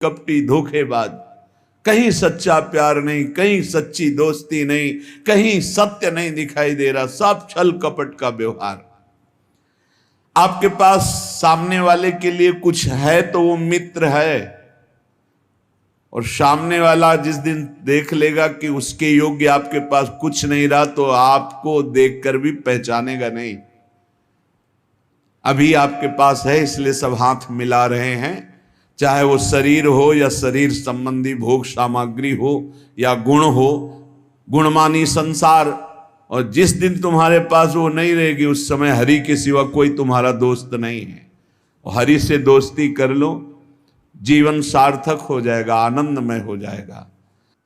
कपटी, धोखेबाज। कहीं सच्चा प्यार नहीं, कहीं सच्ची दोस्ती नहीं, कहीं सत्य नहीं दिखाई दे रहा, सब छल कपट का व्यवहार। आपके पास सामने वाले के लिए कुछ है तो वो मित्र है, और सामने वाला जिस दिन देख लेगा कि उसके योग्य आपके पास कुछ नहीं रहा तो आपको देखकर भी पहचानेगा नहीं। अभी आपके पास है इसलिए सब हाथ मिला रहे हैं, चाहे वो शरीर हो या शरीर संबंधी भोग सामग्री हो या गुण हो, गुणमानी संसार। और जिस दिन तुम्हारे पास वो नहीं रहेगी उस समय हरि के सिवा कोई तुम्हारा दोस्त नहीं है। और हरि से दोस्ती कर लो, जीवन सार्थक हो जाएगा, आनंदमय हो जाएगा।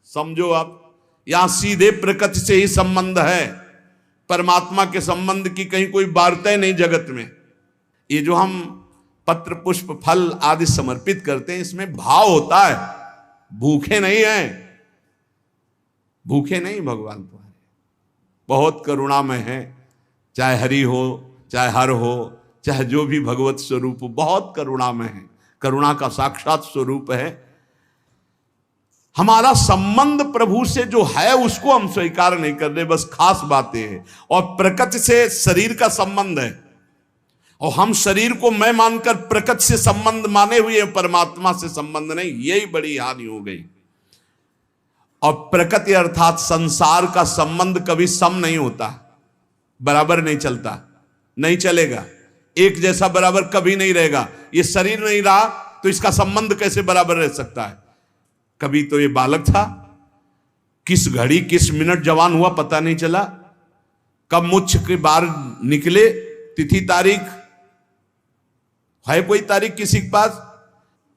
समझो आप, यहां सीधे प्रकृति से ही संबंध है, परमात्मा के संबंध की कहीं कोई वार्ता नहीं जगत में। ये जो हम पत्र पुष्प फल आदि समर्पित करते हैं इसमें भाव होता है, भूखे नहीं हैं, भूखे नहीं भगवान तुम्हारे, बहुत करुणामय है। चाहे हरि हो, चाहे हर हो, चाहे जो भी भगवत स्वरूप हो, बहुत करुणामय है, करुणा का साक्षात स्वरूप है। हमारा संबंध प्रभु से जो है उसको हम स्वीकार नहीं कर रहे, बस खास बातें हैं। और प्रकृति से शरीर का संबंध है, और हम शरीर को मैं मानकर प्रकृति से संबंध माने हुए, परमात्मा से संबंध नहीं, यही बड़ी हानि हो गई। और प्रकृति अर्थात संसार का संबंध कभी सम नहीं होता, बराबर नहीं चलता, नहीं चलेगा, एक जैसा बराबर कभी नहीं रहेगा। ये शरीर नहीं रहा तो इसका संबंध कैसे बराबर रह सकता है? कभी तो ये बालक था, किस घड़ी किस मिनट जवान हुआ पता नहीं चला, कब मुझ के बाहर निकले, तिथि तारीख है कोई तारीख किसी के पास?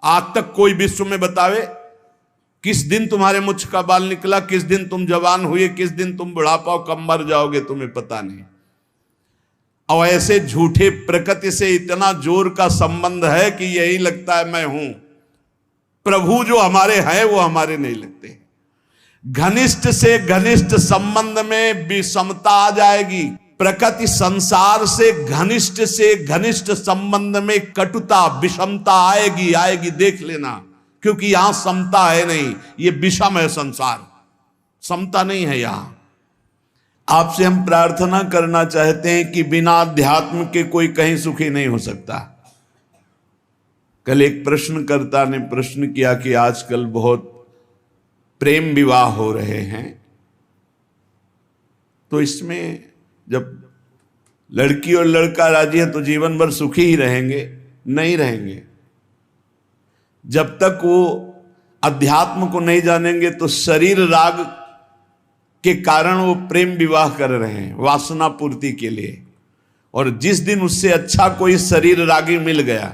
आज तक कोई विश्व में बतावे किस दिन तुम्हारे मुझ का बाल निकला, किस दिन तुम जवान हुए, किस दिन तुम बुढ़ापा कब मर जाओगे, तुम्हें पता नहीं। और ऐसे झूठे प्रकृति से इतना जोर का संबंध है कि यही लगता है मैं हूं। प्रभु जो हमारे हैं वो हमारे नहीं लगते। घनिष्ठ से घनिष्ठ संबंध में विषमता आ जाएगी, प्रकृति संसार से घनिष्ठ संबंध में कटुता विषमता आएगी, आएगी, देख लेना। क्योंकि यहां समता है नहीं, ये विषम है संसार, समता नहीं है यहां। आपसे हम प्रार्थना करना चाहते हैं कि बिना अध्यात्म के कोई कहीं सुखी नहीं हो सकता। कल एक प्रश्नकर्ता ने प्रश्न किया कि आजकल बहुत प्रेम विवाह हो रहे हैं, तो इसमें जब लड़की और लड़का राजी है तो जीवन भर सुखी ही रहेंगे? नहीं रहेंगे। जब तक वो अध्यात्म को नहीं जानेंगे तो शरीर राग के कारण वो प्रेम विवाह कर रहे हैं वासना पूर्ति के लिए। और जिस दिन उससे अच्छा कोई शरीर रागी मिल गया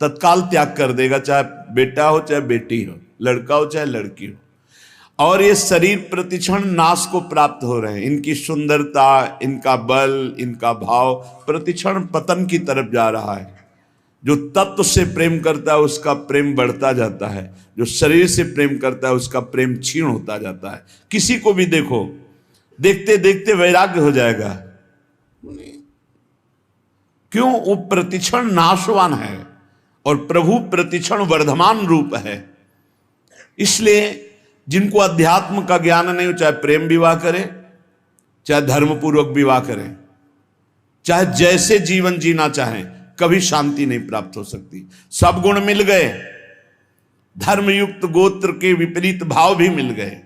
तत्काल त्याग कर देगा, चाहे बेटा हो चाहे बेटी हो, लड़का हो चाहे लड़की हो। और ये शरीर प्रतिक्षण नाश को प्राप्त हो रहे हैं। इनकी सुंदरता, इनका बल, इनका भाव प्रतिक्षण पतन की तरफ जा रहा है। जो तत्व से प्रेम करता है उसका प्रेम बढ़ता जाता है, जो शरीर से प्रेम करता है उसका प्रेम क्षीण होता जाता है। किसी को भी देखो, देखते देखते वैराग्य हो जाएगा। क्यों? वो प्रतिक्षण नाशवान है और प्रभु प्रतिक्षण वर्धमान रूप है। इसलिए जिनको अध्यात्म का ज्ञान नहीं हो, चाहे प्रेम विवाह करें, चाहे धर्मपूर्वक विवाह करें, चाहे जैसे जीवन जीना चाहें, कभी शांति नहीं प्राप्त हो सकती। सब गुण मिल गए, धर्मयुक्त गोत्र के विपरीत भाव भी मिल गए,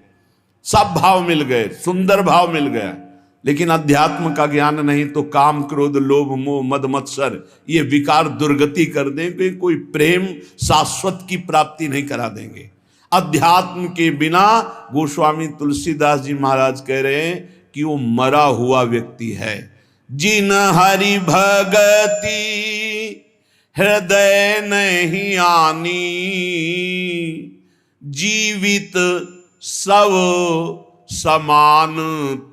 सब भाव मिल गए, सुंदर भाव मिल गया, लेकिन अध्यात्म का ज्ञान नहीं तो काम क्रोध लोभ मोह मद मत्सर ये विकार दुर्गति कर देंगे, कोई प्रेम शाश्वत की प्राप्ति नहीं करा देंगे। अध्यात्म के बिना गोस्वामी तुलसीदास जी महाराज कह रहे हैं कि वो मरा हुआ व्यक्ति है। जिन हरि भगति हृदय नहीं आनी, जीवित सब समान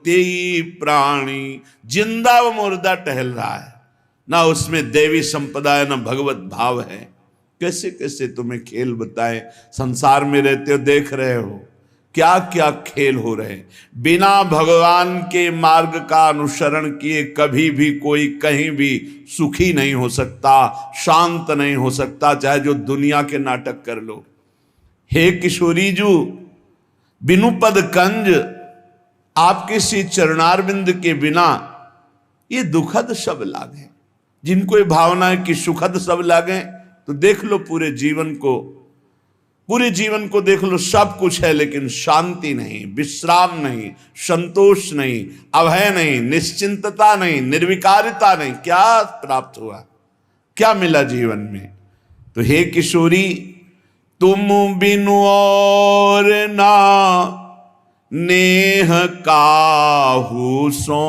तेई प्राणी। जिंदा व मुर्दा टहल रहा है, ना उसमें देवी संपदा है, ना भगवत भाव है। कैसे कैसे तुम्हें खेल बताएं, संसार में रहते हो देख रहे हो क्या क्या खेल हो रहे हैं। बिना भगवान के मार्ग का अनुसरण किए कभी भी कोई कहीं भी सुखी नहीं हो सकता, शांत नहीं हो सकता, चाहे जो दुनिया के नाटक कर लो। हे किशोरी जू, बिनु पद कंज, आपके श्री चरणारविंद के बिना ये दुखद सब लागे। जिनको ये भावना है कि सुखद सब लागे, तो देख लो पूरे जीवन को, पूरे जीवन को देख लो, सब कुछ है लेकिन शांति नहीं, विश्राम नहीं, संतोष नहीं, अभय नहीं, निश्चिंतता नहीं, निर्विकारिता नहीं। क्या प्राप्त हुआ, क्या मिला जीवन में? तो हे किशोरी, तुम बिनु और ना नेह काहू सो,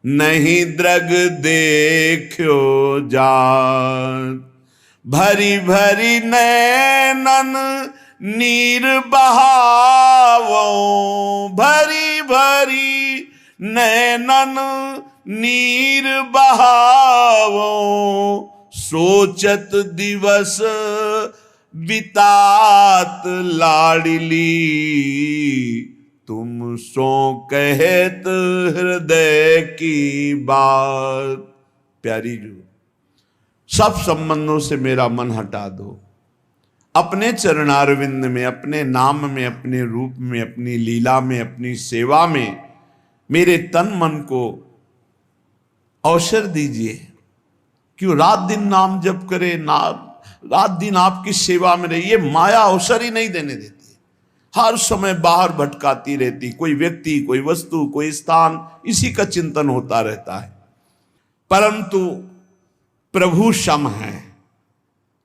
नहीं द्रग देखो जात। भरी भरी नैनन नीर बहावो, भरी भरी नैनन नीर बहावो, सोचत दिवस बितात लाडली, तुम सो कहत हृदय की बात। प्यारी जो, सब संबंधों से मेरा मन हटा दो, अपने चरणारविंद में, अपने नाम में, अपने रूप में, अपनी लीला में, अपनी सेवा में मेरे तन मन को अवसर दीजिए। क्यों रात दिन नाम जप करे, रात दिन आपकी सेवा में रहे, ये माया अवसर ही नहीं देने देती। हर समय बाहर भटकाती रहती, कोई व्यक्ति, कोई वस्तु, कोई स्थान, इसी का चिंतन होता रहता है। परंतु प्रभु सम है,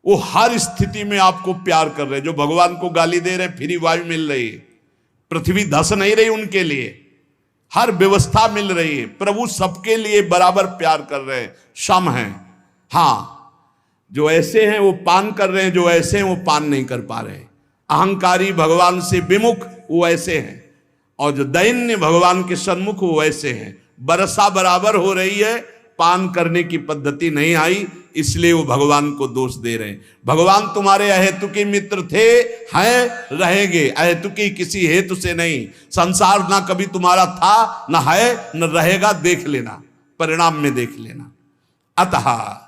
वो हर स्थिति में आपको प्यार कर रहे। जो भगवान को गाली दे रहे, फ्री वायु मिल रही है, पृथ्वी धस नहीं रही उनके लिए, हर व्यवस्था मिल रही है। प्रभु सबके लिए बराबर प्यार कर रहे हैं, सम है। हाँ, जो ऐसे हैं वो पान कर रहे हैं, जो ऐसे हैं वो पान नहीं कर पा रहे। अहंकारी, भगवान से विमुख, वो ऐसे हैं, और जो दैन्य भगवान के सन्मुख, वो ऐसे हैं। बरसा बराबर हो रही है, पान करने की पद्धति नहीं आई, इसलिए वो भगवान को दोष दे रहे हैं। भगवान तुम्हारे अहेतुकी मित्र थे, हैं, रहेंगे, अहेतुकी किसी हेतु से नहीं। संसार ना कभी तुम्हारा था, ना है, न रहेगा, देख लेना, परिणाम में देख लेना। अतः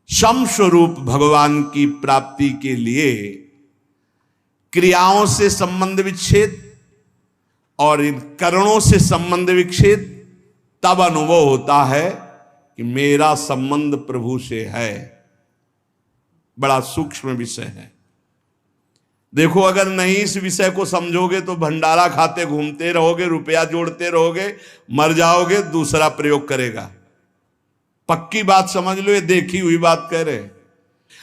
सम स्वरूप भगवान की प्राप्ति के लिए क्रियाओं से संबंध विच्छेद और इन करणों से संबंध विच्छेद, तब अनुभव होता है कि मेरा संबंध प्रभु से है। बड़ा सूक्ष्म विषय है। देखो, अगर नहीं इस विषय को समझोगे तो भंडारा खाते घूमते रहोगे, रुपया जोड़ते रहोगे, मर जाओगे, दूसरा प्रयोग करेगा। पक्की बात समझ लो, ये देखी हुई बात कह रहे।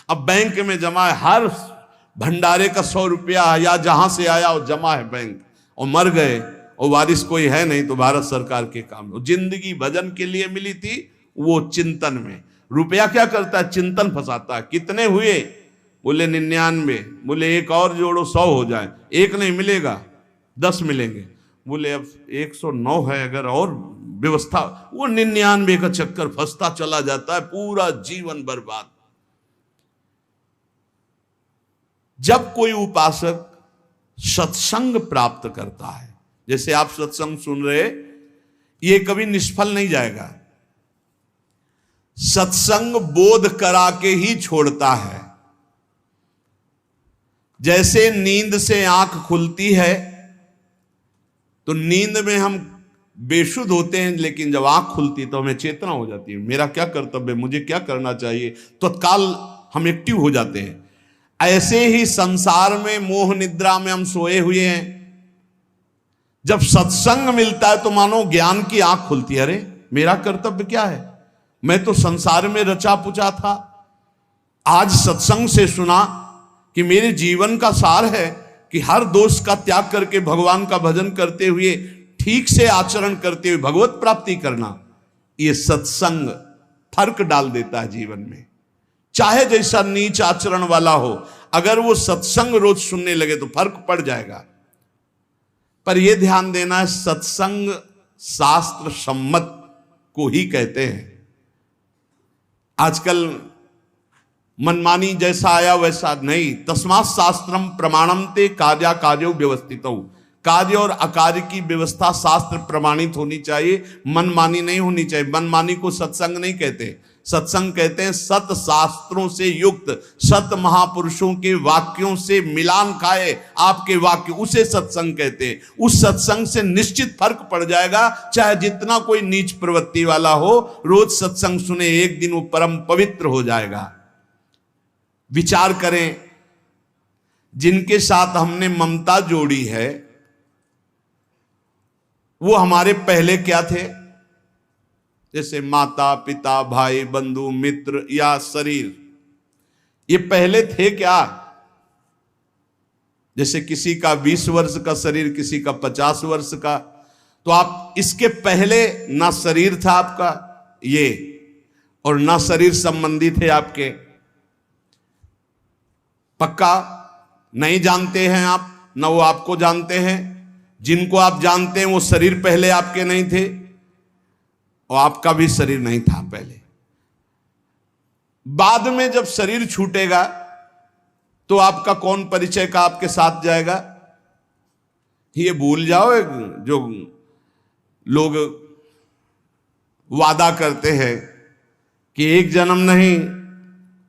अब बैंक में जमा है, हर भंडारे का 100 रुपया या जहां से आया वो जमा है बैंक, और मर गए और वारिस कोई है नहीं, तो भारत सरकार के काम। जिंदगी भजन के लिए मिली थी, वो चिंतन में। रुपया क्या करता है? चिंतन फंसाता है। कितने हुए? बोले 99। बोले एक और जोड़ो 100 हो जाए। एक नहीं मिलेगा, 10 मिलेंगे। बोले अब 109 है, अगर और व्यवस्था, वो 99 का चक्कर फंसता चला जाता है, पूरा जीवन बर्बाद। जब कोई उपासक सत्संग प्राप्त करता है, जैसे आप सत्संग सुन रहे, ये कभी निष्फल नहीं जाएगा। सत्संग बोध करा के ही छोड़ता है। जैसे नींद से आंख खुलती है, तो नींद में हम बेशुद्ध होते हैं, लेकिन जब आंख खुलती तो हमें चेतना हो जाती है, मेरा क्या कर्तव्य है, मुझे क्या करना चाहिए, तत्काल हम एक्टिव हो जाते हैं। ऐसे ही संसार में मोह निद्रा में हम सोए हुए हैं। जब सत्संग मिलता है तो मानो ज्ञान की आंख खुलती है। अरे मेरा कर्तव्य क्या है, मैं तो संसार में रचा पुचा था, आज सत्संग से सुना कि मेरे जीवन का सार है कि हर दोष का त्याग करके भगवान का भजन करते हुए, ठीक से आचरण करते हुए भगवत प्राप्ति करना। ये सत्संग फर्क डाल देता है जीवन में। चाहे जैसा नीच आचरण वाला हो, अगर वो सत्संग रोज सुनने लगे तो फर्क पड़ जाएगा। पर यह ध्यान देना है, सत्संग शास्त्र सम्मत को ही कहते हैं। आजकल मनमानी जैसा आया वैसा नहीं। तस्मात् शास्त्रम प्रमाणम ते कार्या कार्यो व्यवस्थितौ। कार्य और अकार्य की व्यवस्था शास्त्र प्रमाणित होनी चाहिए, मनमानी नहीं होनी चाहिए। मनमानी को सत्संग नहीं कहते। सत्संग कहते हैं सत शास्त्रों से युक्त, सत महापुरुषों के वाक्यों से मिलान खाए आपके वाक्य, उसे सत्संग कहते हैं। उस सत्संग से निश्चित फर्क पड़ जाएगा, चाहे जितना कोई नीच प्रवृत्ति वाला हो, रोज सत्संग सुने, एक दिन वो परम पवित्र हो जाएगा। विचार करें, जिनके साथ हमने ममता जोड़ी है वो हमारे पहले क्या थे? जैसे माता पिता, भाई बंधु मित्र या शरीर, ये पहले थे क्या? जैसे किसी का 20 वर्ष का शरीर, किसी का 50 वर्ष का, तो आप इसके पहले ना शरीर था आपका ये, और ना शरीर संबंधी थे आपके, पक्का नहीं जानते हैं आप, ना वो आपको जानते हैं। जिनको आप जानते हैं वो शरीर पहले आपके नहीं थे, और आपका भी शरीर नहीं था पहले। बाद में जब शरीर छूटेगा तो आपका कौन परिचय का आपके साथ जाएगा? ये भूल जाओ, जो लोग वादा करते हैं कि एक जन्म नहीं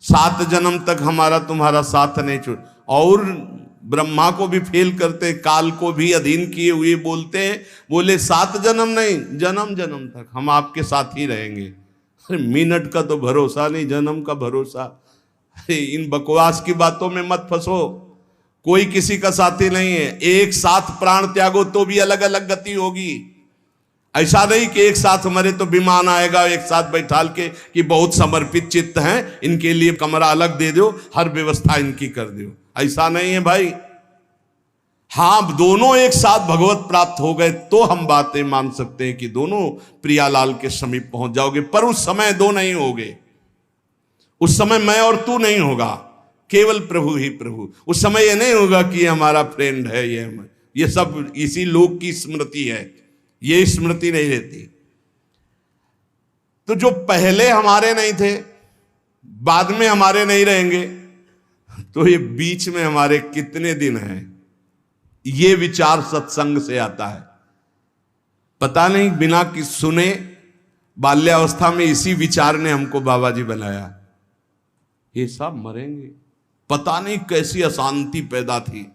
7 जन्म तक हमारा तुम्हारा साथ नहीं छूट, और ब्रह्मा को भी फेल करते, काल को भी अधीन किए हुए बोलते हैं, बोले 7 जन्म नहीं, जन्म जन्म तक हम आपके साथ ही रहेंगे। अरे मिनट का तो भरोसा नहीं, जन्म का भरोसा। अरे इन बकवास की बातों में मत फंसो, कोई किसी का साथी नहीं है। एक साथ प्राण त्यागो तो भी अलग अलग गति होगी। ऐसा नहीं कि एक साथ मरे तो विमान आएगा एक साथ बैठाल के कि बहुत समर्पित चित्त हैं, इनके लिए कमरा अलग दे दो, हर व्यवस्था इनकी कर दो। ऐसा नहीं है भाई। हाँ, दोनों एक साथ भगवत प्राप्त हो गए तो हम बातें मान सकते हैं कि दोनों प्रियालाल के समीप पहुंच जाओगे, पर उस समय दो नहीं होगे। उस समय मैं और तू नहीं होगा, केवल प्रभु ही प्रभु। उस समय ये नहीं होगा कि हमारा फ्रेंड है, ये सब इसी लोक की स्मृति है, ये स्मृति नहीं रहती। तो जो पहले हमारे नहीं थे, बाद में हमारे नहीं रहेंगे, तो ये बीच में हमारे कितने दिन हैं? ये विचार सत्संग से आता है। पता नहीं बिना कि सुने बाल्यावस्था में इसी विचार ने हमको बाबा जी बनाया। ये सब मरेंगे, पता नहीं कैसी अशांति पैदा थी।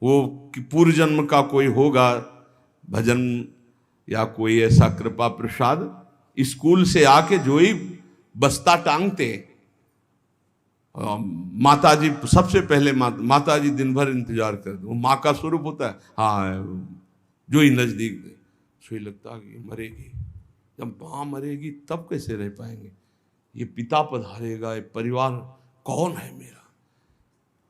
वो कि पूर्व जन्म का कोई होगा भजन या कोई ऐसा कृपा प्रसाद, स्कूल से आके जो ही बस्ता टांगते, माता जी सबसे पहले माता जी दिन भर इंतजार करते, वो माँ का स्वरूप होता है। हाँ, जो ही नजदीक सोई लगता है कि मरेगी, जब माँ मरेगी तब कैसे रह पाएंगे, ये पिता पधारेगा, ये परिवार कौन है मेरा।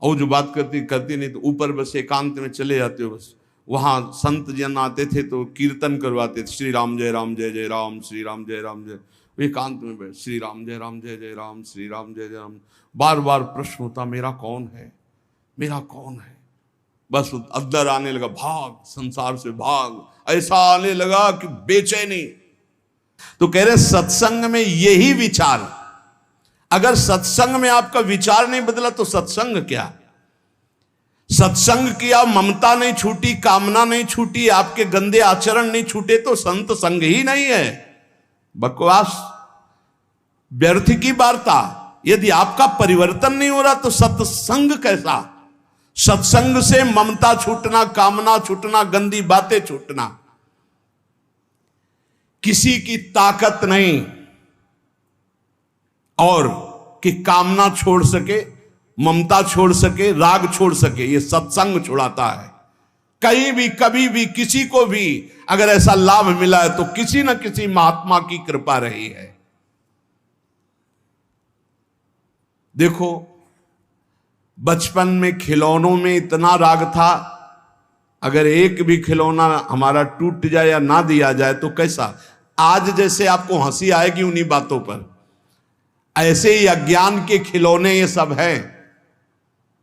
और जो बात करती नहीं तो ऊपर बस एकांत में चले जाते हो, बस वहाँ संत जन आते थे तो कीर्तन करवाते थे, श्री राम जय राम जय जय राम, श्री राम जय राम जय, एकांत में बैठ श्री राम जय जय राम, श्री राम जय जय राम। बार बार प्रश्न होता मेरा कौन है, मेरा कौन है। बस अंदर आने लगा भाग, संसार से भाग, ऐसा आने लगा कि बेचैनी। तो कह रहे सत्संग में यही विचार, अगर सत्संग में आपका विचार नहीं बदला तो सत्संग क्या? सत्संग किया, ममता नहीं छूटी, कामना नहीं छूटी, आपके गंदे आचरण नहीं छूटे तो संत संग ही नहीं है। बकवास, व्यर्थ की वार्ता। यदि आपका परिवर्तन नहीं हो रहा तो सत्संग कैसा? सत्संग से ममता छूटना, कामना छूटना, गंदी बातें छूटना। किसी की ताकत नहीं और कि कामना छोड़ सके, ममता छोड़ सके, राग छोड़ सके, ये सत्संग छुड़ाता है। कहीं भी कभी भी किसी को भी अगर ऐसा लाभ मिला है तो किसी न किसी महात्मा की कृपा रही है। देखो, बचपन में खिलौनों में इतना राग था, अगर एक भी खिलौना हमारा टूट जाए या ना दिया जाए तो कैसा? आज जैसे आपको हंसी आएगी उन्हीं बातों पर, ऐसे ही अज्ञान के खिलौने ये सब हैं।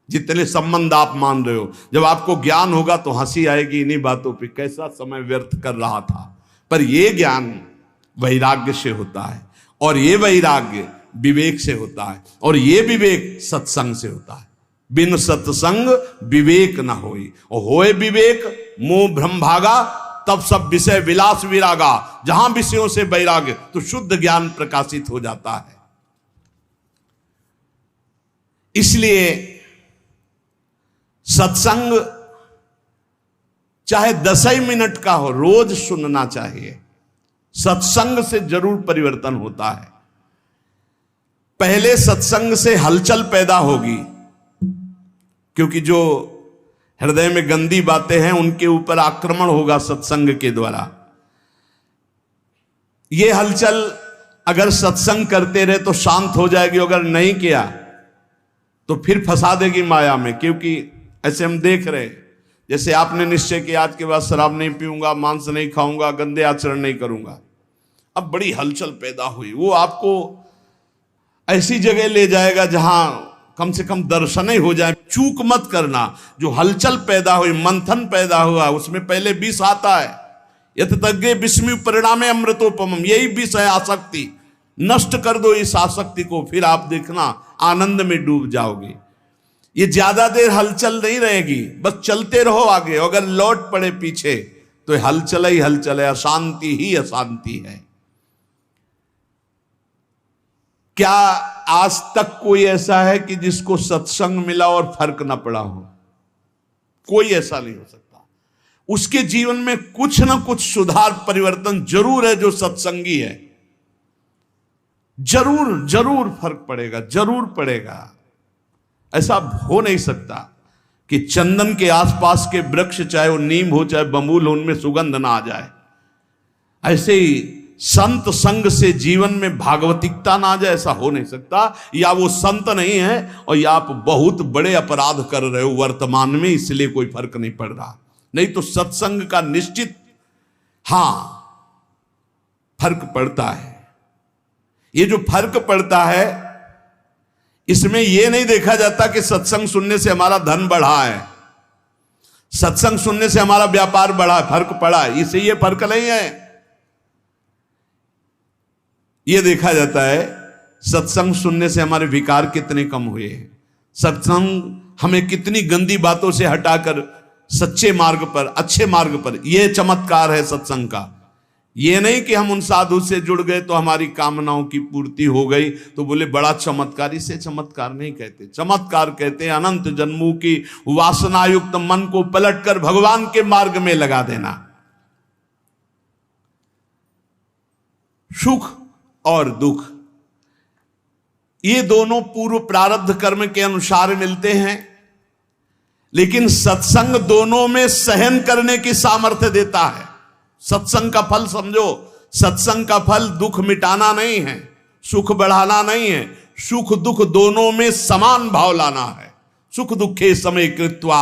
जितने संबंध आप मान रहे हो, जब आपको ज्ञान होगा तो हंसी आएगी इन्हीं बातों पे, कैसा समय व्यर्थ कर रहा था। पर ये ज्ञान वैराग्य से होता है, और ये वैराग्य विवेक से होता है, और ये विवेक सत्संग से होता है। बिन सत्संग विवेक न होई, और होए विवेक मोह भ्रम भागा तब सब विषय विलास विरागा, जहां विषयों से वैराग्य, तो शुद्ध ज्ञान प्रकाशित हो जाता है। इसलिए सत्संग चाहे 10 ही मिनट का हो, रोज सुनना चाहिए। सत्संग से जरूर परिवर्तन होता है। पहले सत्संग से हलचल पैदा होगी, क्योंकि जो हृदय में गंदी बातें हैं उनके ऊपर आक्रमण होगा सत्संग के द्वारा। ये हलचल अगर सत्संग करते रहे तो शांत हो जाएगी, अगर नहीं किया तो फिर फंसा देगी माया में। क्योंकि ऐसे हम देख रहे हैं, जैसे आपने निश्चय किया आज के बाद शराब नहीं पीऊंगा, मांस नहीं खाऊंगा, गंदे आचरण नहीं करूंगा। अब बड़ी हलचल पैदा हुई, वो आपको ऐसी जगह ले जाएगा जहां कम से कम दर्शन ही हो जाए। चूक मत करना। जो हलचल पैदा हुई, मंथन पैदा हुआ, उसमें पहले विष आता है। यतज्ञ विस्मि परिणामे अमृतोपमम, यही विष है आसक्ति। नष्ट कर दो इस आसक्ति को, फिर आप देखना आनंद में डूब जाओगे। ये ज्यादा देर हलचल नहीं रहेगी, बस चलते रहो आगे। अगर लौट पड़े पीछे तो हलचल ही हलचल है, अशांति ही अशांति है। क्या आज तक कोई ऐसा है कि जिसको सत्संग मिला और फर्क ना पड़ा हो? कोई ऐसा नहीं हो सकता। उसके जीवन में कुछ ना कुछ सुधार परिवर्तन जरूर है जो सत्संगी है। जरूर जरूर फर्क पड़ेगा, जरूर पड़ेगा। ऐसा हो नहीं सकता कि चंदन के आसपास के वृक्ष, चाहे वो नीम हो चाहे बबूल हो, उनमें सुगंध ना आ जाए। ऐसे ही संत संग से जीवन में भागवतिकता ना आ जाए, ऐसा हो नहीं सकता। या वो संत नहीं है और या आप बहुत बड़े अपराध कर रहे हो वर्तमान में, इसलिए कोई फर्क नहीं पड़ रहा। नहीं तो सत्संग का निश्चित फर्क पड़ता है। ये जो फर्क पड़ता है, इसमें यह नहीं देखा जाता कि सत्संग सुनने से हमारा धन बढ़ा है, सत्संग सुनने से हमारा व्यापार बढ़ा, फर्क पड़ा, इसे ये फर्क नहीं है। यह देखा जाता है सत्संग सुनने से हमारे विकार कितने कम हुए हैं, सत्संग हमें कितनी गंदी बातों से हटाकर सच्चे मार्ग पर, अच्छे मार्ग पर, यह चमत्कार है सत्संग का। ये नहीं कि हम उन साधु से जुड़ गए तो हमारी कामनाओं की पूर्ति हो गई, तो बोले बड़ा चमत्कार। इसे चमत्कार नहीं कहते। चमत्कार कहते हैं अनंत जन्मों की वासनायुक्त मन को पलटकर भगवान के मार्ग में लगा देना। सुख और दुख, ये दोनों पूर्व प्रारब्ध कर्म के अनुसार मिलते हैं, लेकिन सत्संग दोनों में सहन करने की सामर्थ्य देता है। सत्संग का फल समझो, सत्संग का फल दुख मिटाना नहीं है, सुख बढ़ाना नहीं है, सुख दुख दोनों में समान भाव लाना है। सुख दुखे समय कृत्वा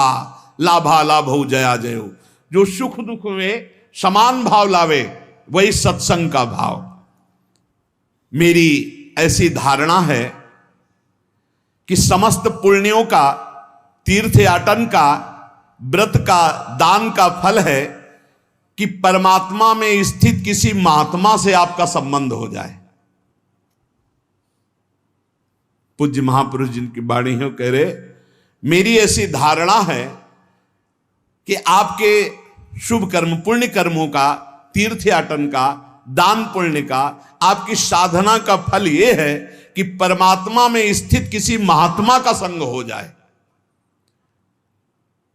लाभा लाभो जया जयो, जो सुख दुख में समान भाव लावे वही सत्संग का भाव। मेरी ऐसी धारणा है कि समस्त पुण्यों का, तीर्थयाटन का, व्रत का, दान का फल है कि परमात्मा में स्थित किसी महात्मा से आपका संबंध हो जाए। पूज्य महापुरुष जिनकी वाणी है कह रहे, मेरी ऐसी धारणा है कि आपके शुभ कर्म, पुण्य कर्मों का, तीर्थयाटन का, दान पुण्य का, आपकी साधना का फल यह है कि परमात्मा में स्थित किसी महात्मा का संग हो जाए।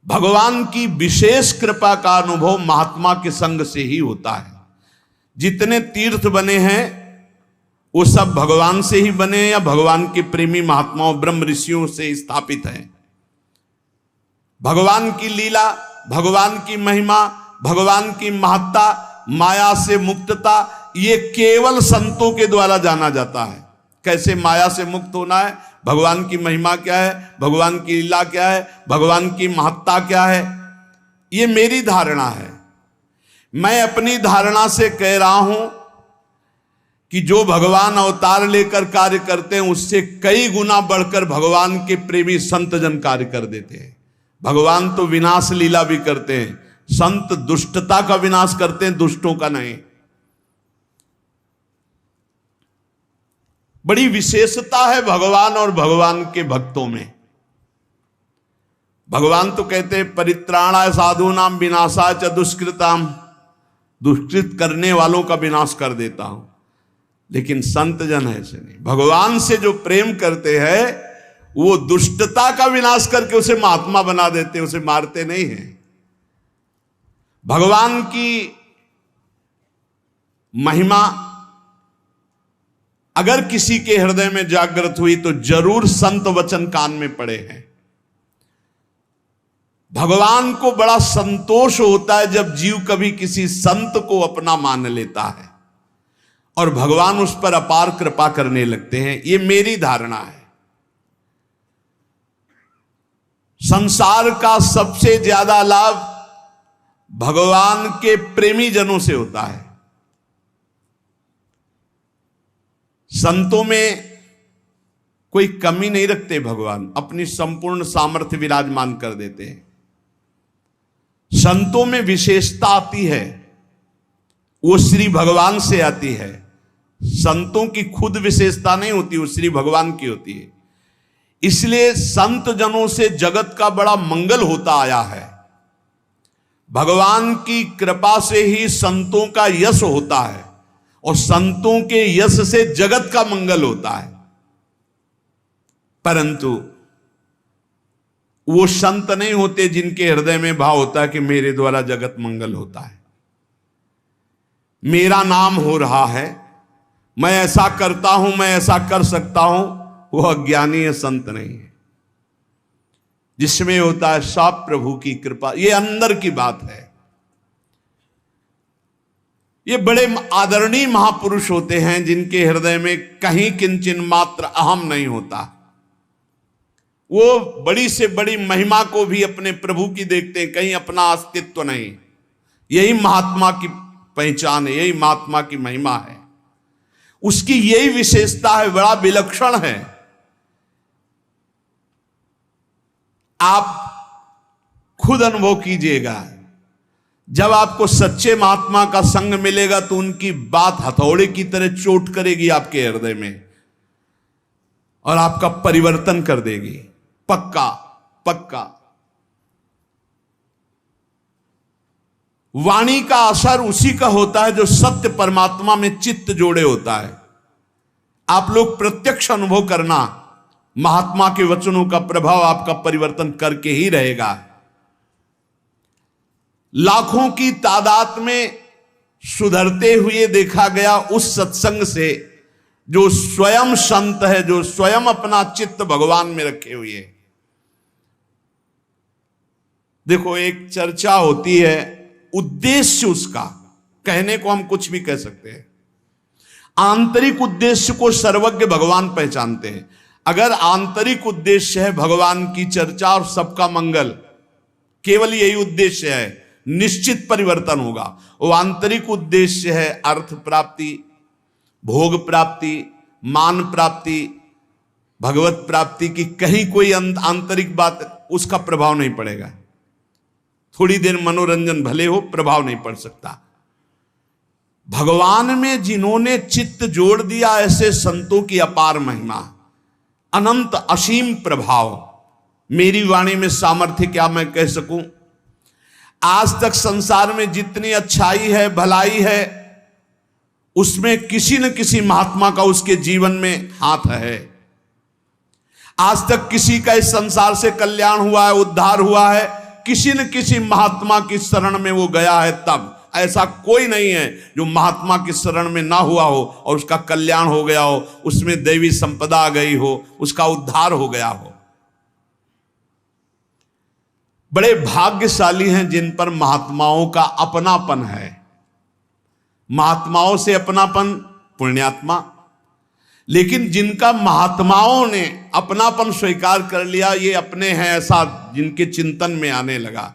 भगवान की विशेष कृपा का अनुभव महात्मा के संग से ही होता है। जितने तीर्थ बने हैं वो सब भगवान से ही बने या भगवान के प्रेमी महात्माओं, ब्रह्म ऋषियों से स्थापित हैं। भगवान की लीला, भगवान की महिमा, भगवान की महत्ता, माया से मुक्तता, ये केवल संतों के द्वारा जाना जाता है। कैसे माया से मुक्त होना है, भगवान की महिमा क्या है, भगवान की लीला क्या है, भगवान की महत्ता क्या है, ये मेरी धारणा है। मैं अपनी धारणा से कह रहा हूं कि जो भगवान अवतार लेकर कार्य करते हैं उससे कई गुना बढ़कर भगवान के प्रेमी संत जन कार्य कर देते हैं। भगवान तो विनाश लीला भी करते हैं, संत दुष्टता का विनाश करते हैं, दुष्टों का नहीं। बड़ी विशेषता है भगवान और भगवान के भक्तों में। भगवान तो कहते हैं परित्राणाय साधूनाम विनाशाय च दुष्कृताम, दुष्कृत करने वालों का विनाश कर देता हूं। लेकिन संत जन ऐसे नहीं, भगवान से जो प्रेम करते हैं वो दुष्टता का विनाश करके उसे महात्मा बना देते हैं, उसे मारते नहीं हैं। भगवान की महिमा अगर किसी के हृदय में जागृत हुई तो जरूर संत वचन कान में पड़े हैं। भगवान को बड़ा संतोष होता है जब जीव कभी किसी संत को अपना मान लेता है और भगवान उस पर अपार कृपा करने लगते हैं। ये मेरी धारणा है। संसार का सबसे ज्यादा लाभ भगवान के प्रेमी जनों से होता है। संतों में कोई कमी नहीं रखते भगवान, अपनी संपूर्ण सामर्थ्य विराजमान कर देते हैं। संतों में विशेषता आती है, वो श्री भगवान से आती है। संतों की खुद विशेषता नहीं होती, वो श्री भगवान की होती है। इसलिए संत जनों से जगत का बड़ा मंगल होता आया है। भगवान की कृपा से ही संतों का यश होता है और संतों के यश से जगत का मंगल होता है। परंतु वो संत नहीं होते जिनके हृदय में भाव होता है कि मेरे द्वारा जगत मंगल होता है, मेरा नाम हो रहा है, मैं ऐसा करता हूं, मैं ऐसा कर सकता हूं। वो अज्ञानी है, संत नहीं है। जिसमें होता है सब प्रभु की कृपा। ये अंदर की बात है। ये बड़े आदरणीय महापुरुष होते हैं जिनके हृदय में कहीं किंचन मात्र अहम नहीं होता। वो बड़ी से बड़ी महिमा को भी अपने प्रभु की देखते हैं, कहीं अपना अस्तित्व नहीं। यही महात्मा की पहचान है, यही महात्मा की महिमा है। उसकी यही विशेषता है, बड़ा विलक्षण है। आप खुद अनुभव कीजिएगा, जब आपको सच्चे महात्मा का संग मिलेगा तो उनकी बात हथौड़े की तरह चोट करेगी आपके हृदय में और आपका परिवर्तन कर देगी, पक्का पक्का। वाणी का असर उसी का होता है जो सत्य परमात्मा में चित्त जोड़े होता है। आप लोग प्रत्यक्ष अनुभव करना, महात्मा के वचनों का प्रभाव आपका परिवर्तन करके ही रहेगा। लाखों की तादाद में सुधरते हुए देखा गया उस सत्संग से जो स्वयं संत है, जो स्वयं अपना चित्त भगवान में रखे हुए है। देखो, एक चर्चा होती है, उद्देश्य उसका कहने को हम कुछ भी कह सकते हैं। आंतरिक उद्देश्य को सर्वज्ञ भगवान पहचानते हैं। अगर आंतरिक उद्देश्य है भगवान की चर्चा और सबका मंगल, केवल यही उद्देश्य है, निश्चित परिवर्तन होगा। वो आंतरिक उद्देश्य है अर्थ प्राप्ति, भोग प्राप्ति, मान प्राप्ति, भगवत प्राप्ति की कहीं कोई आंतरिक बात, उसका प्रभाव नहीं पड़ेगा। थोड़ी देर मनोरंजन भले हो, प्रभाव नहीं पड़ सकता। भगवान में जिन्होंने चित्त जोड़ दिया, ऐसे संतों की अपार महिमा, अनंत असीम प्रभाव। मेरी वाणी में सामर्थ्य क्या मैं कह सकूं। आज तक संसार में जितनी अच्छाई है, भलाई है, उसमें किसी न किसी महात्मा का उसके जीवन में हाथ है। आज तक किसी का इस संसार से कल्याण हुआ है, उद्धार हुआ है, किसी न किसी महात्मा की शरण में वो गया है। तब ऐसा कोई नहीं है जो महात्मा की शरण में ना हुआ हो और उसका कल्याण हो गया हो, उसमें दैवी संपदा आ गई हो, उसका उद्धार हो गया हो। बड़े भाग्यशाली हैं जिन पर महात्माओं का अपनापन है। महात्माओं से अपनापन पुण्यात्मा, लेकिन जिनका महात्माओं ने अपनापन स्वीकार कर लिया, ये अपने हैं ऐसा जिनके चिंतन में आने लगा,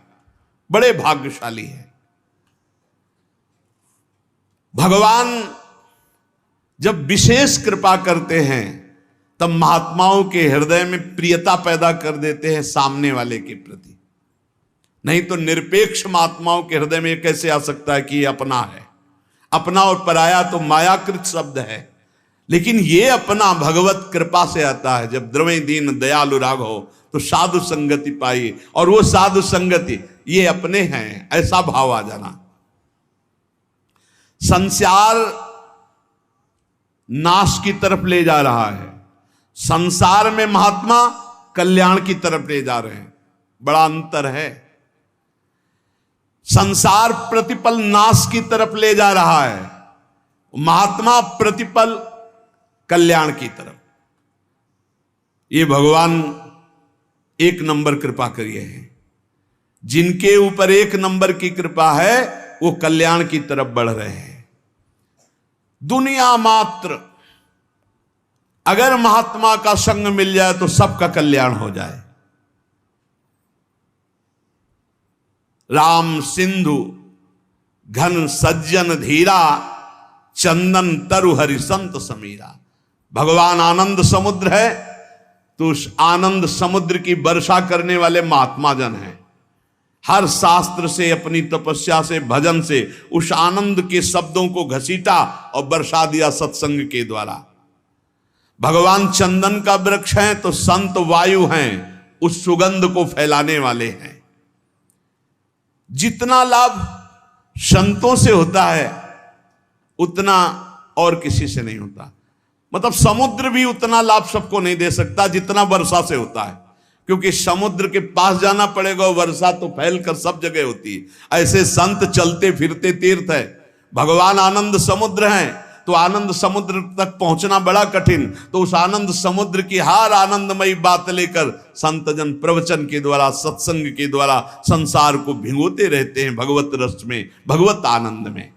बड़े भाग्यशाली है। भगवान जब विशेष कृपा करते हैं तब महात्माओं के हृदय में प्रियता पैदा कर देते हैं सामने वाले के प्रति। नहीं तो निरपेक्ष महात्माओं के हृदय में कैसे आ सकता है कि ये अपना है। अपना और पराया तो मायाकृत शब्द है, लेकिन ये अपना भगवत कृपा से आता है। जब द्रव्य दीन दयालु राघव तो साधु संगति पाई, और वो साधु संगति ये अपने हैं, ऐसा भाव आ जाना। संसार नाश की तरफ ले जा रहा है, संसार में महात्मा कल्याण की तरफ ले जा रहे हैं। बड़ा अंतर है। संसार प्रतिपल नाश की तरफ ले जा रहा है, महात्मा प्रतिपल कल्याण की तरफ। ये भगवान एक नंबर कृपा करिए हैं। जिनके ऊपर एक नंबर की कृपा है वो कल्याण की तरफ बढ़ रहे हैं। दुनिया मात्र अगर महात्मा का संग मिल जाए तो सबका कल्याण हो जाए। राम सिंधु घन सज्जन धीरा, चंदन तरु हरि संत समीरा। भगवान आनंद समुद्र है, तो उस आनंद समुद्र की वर्षा करने वाले महात्मा जन हैं। हर शास्त्र से, अपनी तपस्या से, भजन से उस आनंद के शब्दों को घसीटा और बरसा दिया सत्संग के द्वारा। भगवान चंदन का वृक्ष है तो संत वायु हैं, उस सुगंध को फैलाने वाले हैं। जितना लाभ संतों से होता है उतना और किसी से नहीं होता। मतलब समुद्र भी उतना लाभ सबको नहीं दे सकता जितना वर्षा से होता है, क्योंकि समुद्र के पास जाना पड़ेगा, वर्षा तो फैलकर सब जगह होती है। ऐसे संत चलते फिरते तीर्थ है। भगवान आनंद समुद्र हैं, तो आनंद समुद्र तक पहुंचना बड़ा कठिन, तो उस आनंद समुद्र की हर आनंदमयी बात लेकर संत जन प्रवचन के द्वारा, सत्संग के द्वारा संसार को भिगोते रहते हैं भगवत रस में, भगवत आनंद में।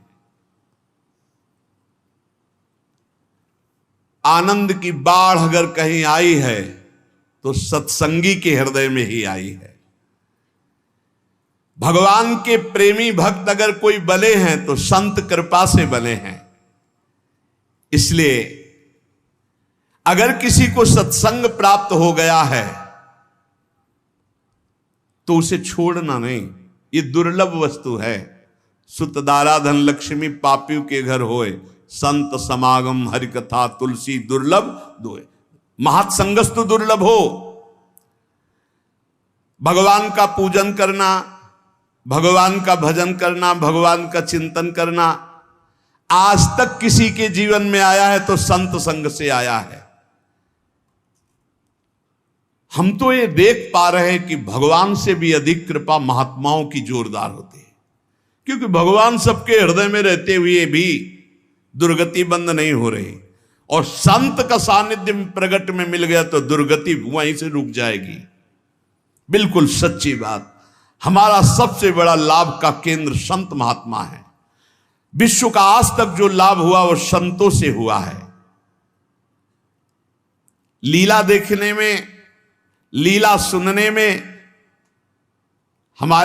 आनंद की बाढ़ अगर कहीं आई है तो सत्संगी के हृदय में ही आई है। भगवान के प्रेमी भक्त अगर कोई बने हैं तो संत कृपा से बने हैं। इसलिए अगर किसी को सत्संग प्राप्त हो गया है तो उसे छोड़ना नहीं। ये दुर्लभ वस्तु है। सुतदारा धन लक्ष्मी पापियों के घर होए, संत समागम हरि कथा तुलसी दुर्लभ दोए। महत्संगस्तु दुर्लभ हो। भगवान का पूजन करना, भगवान का भजन करना, भगवान का चिंतन करना आज तक किसी के जीवन में आया है तो संत संग से आया है। हम तो ये देख पा रहे हैं कि भगवान से भी अधिक कृपा महात्माओं की जोरदार होती है, क्योंकि भगवान सबके हृदय में रहते हुए भी दुर्गति बंद नहीं हो रही, और संत का सानिध्य प्रगट में मिल गया तो दुर्गति वहीं से रुक जाएगी। बिल्कुल सच्ची बात। हमारा सबसे बड़ा लाभ का केंद्र संत महात्मा है। विश्व का आज तक जो लाभ हुआ वो संतों से हुआ है। लीला देखने में, लीला सुनने में हमारे